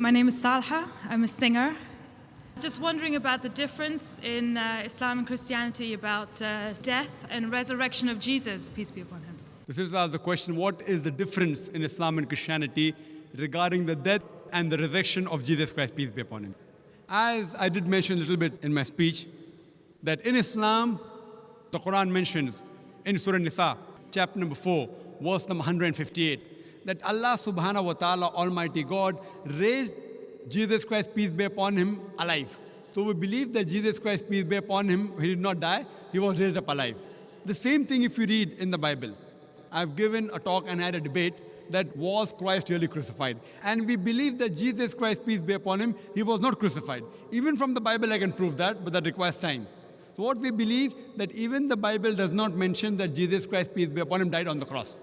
My name is Saheeh. I'm a singer. Just wondering about the difference in Islam and Christianity about death and resurrection of Jesus, peace be upon him. This is the question, what is the difference in Islam and Christianity regarding the death and the resurrection of Jesus Christ, peace be upon him? As I did mention a little bit in my speech, that in Islam, the Quran mentions in Surah Nisa, chapter number 4, verse number 158, that Allah subhanahu wa ta'ala, Almighty God, raised Jesus Christ, peace be upon him, alive. So we believe that Jesus Christ, peace be upon him, he did not die, he was raised up alive. The same thing if you read in the Bible. I've given a talk and had a debate that was Christ really crucified. And we believe that Jesus Christ, peace be upon him, he was not crucified. Even from the Bible I can prove that, but that requires time. So what we believe, that even the Bible does not mention that Jesus Christ, peace be upon him, died on the cross.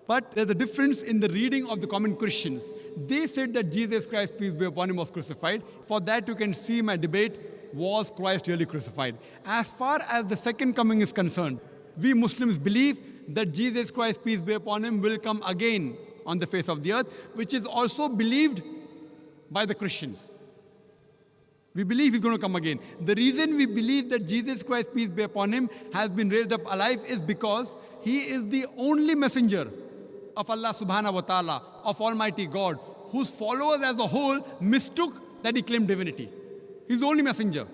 But there's a difference in the reading of the common Christians. They said that Jesus Christ, peace be upon him, was crucified. For that you can see my debate, was Christ really crucified? As far as the second coming is concerned, we Muslims believe that Jesus Christ, peace be upon him, will come again on the face of the earth, which is also believed by the Christians. We believe he's going to come again. The reason we believe that Jesus Christ, peace be upon him, has been raised up alive is because he is the only messenger of Allah subhanahu wa ta'ala, of Almighty God, whose followers as a whole mistook that he claimed divinity. He's the only messenger.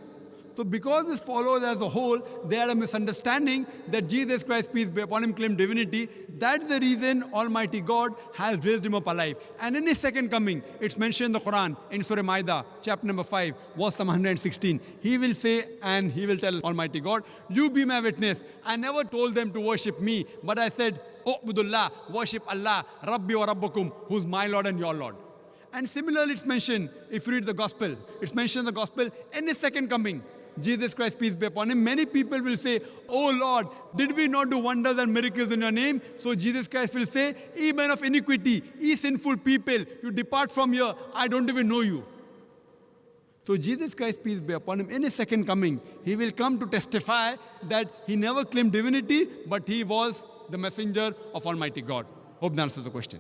So because his followers as a whole, they had a misunderstanding that Jesus Christ, peace be upon him, claimed divinity. That's the reason Almighty God has raised him up alive. And in his second coming, it's mentioned in the Quran, in Surah Ma'idah, chapter number 5, verse number 116. He will say, and he will tell Almighty God, you be my witness. I never told them to worship me, but I said, U'budullah, worship Allah, Rabbi wa Rabbukum, who's my Lord and your Lord. And similarly, it's mentioned, if you read the Gospel, it's mentioned in the Gospel, in his second coming, Jesus Christ, peace be upon him, many people will say, oh Lord, did we not do wonders and miracles in your name? So Jesus Christ will say, ye men of iniquity, ye sinful people, you depart from here, I don't even know you. So Jesus Christ, peace be upon him, in his second coming, he will come to testify that he never claimed divinity, but he was the messenger of Almighty God. Hope that answers the question.